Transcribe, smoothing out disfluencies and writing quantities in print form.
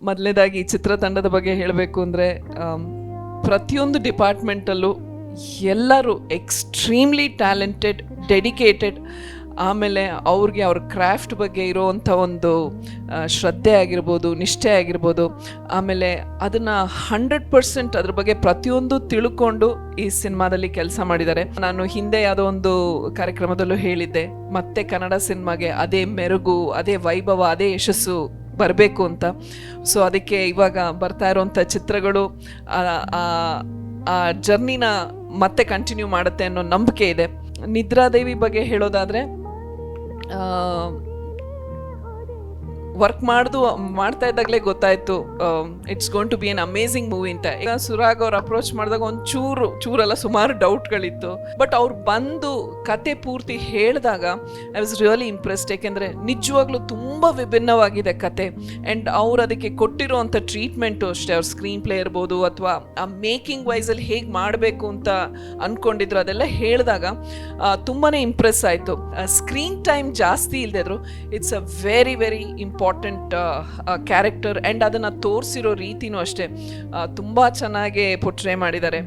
ಮೊದಲನೇದಾಗಿ ಚಿತ್ರತಂಡದ ಬಗ್ಗೆ ಹೇಳಬೇಕು ಅಂದರೆ ಪ್ರತಿಯೊಂದು ಡಿಪಾರ್ಟ್ಮೆಂಟಲ್ಲೂ ಎಲ್ಲರೂ ಎಕ್ಸ್ಟ್ರೀಮ್ಲಿ ಟ್ಯಾಲೆಂಟೆಡ್, ಡೆಡಿಕೇಟೆಡ್. ಆಮೇಲೆ ಅವ್ರಿಗೆ ಅವ್ರ ಕ್ರಾಫ್ಟ್ ಬಗ್ಗೆ ಇರೋವಂಥ ಒಂದು ಶ್ರದ್ಧೆ ಆಗಿರ್ಬೋದು, ನಿಷ್ಠೆ ಆಗಿರ್ಬೋದು, ಆಮೇಲೆ ಅದನ್ನು 100% ಅದ್ರ ಬಗ್ಗೆ ಪ್ರತಿಯೊಂದು ತಿಳ್ಕೊಂಡು ಈ ಸಿನಿಮಾದಲ್ಲಿ ಕೆಲಸ ಮಾಡಿದ್ದಾರೆ. ನಾನು ಹಿಂದೆ ಯಾವುದೋ ಒಂದು ಕಾರ್ಯಕ್ರಮದಲ್ಲೂ ಹೇಳಿದ್ದೆ, ಮತ್ತೆ ಕನ್ನಡ ಸಿನಿಮಾಗೆ ಅದೇ ಮೆರುಗು, ಅದೇ ವೈಭವ, ಅದೇ ಯಶಸ್ಸು ಬರಬೇಕು ಅಂತ. ಸೊ ಅದಕ್ಕೆ ಇವಾಗ ಬರ್ತಾ ಇರೋವಂಥ ಚಿತ್ರಗಳು ಆ ಜರ್ನಿನ ಮತ್ತೆ ಕಂಟಿನ್ಯೂ ಮಾಡುತ್ತೆ ಅನ್ನೋ ನಂಬಿಕೆ ಇದೆ. ನಿದ್ರಾದೇವಿ ಬಗ್ಗೆ ಹೇಳೋದಾದರೆ, ವರ್ಕ್ ಮಾಡ್ತಾ ಇದ್ದಾಗಲೇ ಗೊತ್ತಾಯಿತು it's going to be an amazing movie ಅಂತ. ಈಗ ಸುರಾಗ್ ಅವ್ರು ಅಪ್ರೋಚ್ ಮಾಡಿದಾಗ ಒಂದು ಚೂರಲ್ಲ ಸುಮಾರು ಡೌಟ್ಗಳಿತ್ತು. ಬಟ್ ಅವ್ರು ಬಂದು ಕತೆ ಪೂರ್ತಿ ಹೇಳಿದಾಗ ಐ ವಾಸ್ ರಿಯಲಿ ಇಂಪ್ರೆಸ್ಡ್. ಯಾಕೆಂದರೆ ನಿಜವಾಗ್ಲೂ ತುಂಬ ವಿಭಿನ್ನವಾಗಿದೆ ಕತೆ. ಆ್ಯಂಡ್ ಅವ್ರು ಅದಕ್ಕೆ ಕೊಟ್ಟಿರೋವಂಥ ಟ್ರೀಟ್ಮೆಂಟು ಅಷ್ಟೇ, ಅವ್ರ ಸ್ಕ್ರೀನ್ ಪ್ಲೇ ಇರ್ಬೋದು ಅಥವಾ ಆ ಮೇಕಿಂಗ್ ವೈಸಲ್ಲಿ ಹೇಗೆ ಮಾಡಬೇಕು ಅಂತ ಅಂದ್ಕೊಂಡಿದ್ರು, ಅದೆಲ್ಲ ಹೇಳಿದಾಗ ತುಂಬಾ ಇಂಪ್ರೆಸ್ ಆಯಿತು. ಸ್ಕ್ರೀನ್ ಟೈಮ್ ಜಾಸ್ತಿ ಇಲ್ಲದಿದ್ರು it's a very very important character. And ಅದನ್ನು ತೋರಿಸಿರೋ ರೀತಿನೂ ಅಷ್ಟೇ ತುಂಬ ಚೆನ್ನಾಗಿ ಪೋರ್ಟ್ರೇ ಮಾಡಿದ್ದಾರೆ.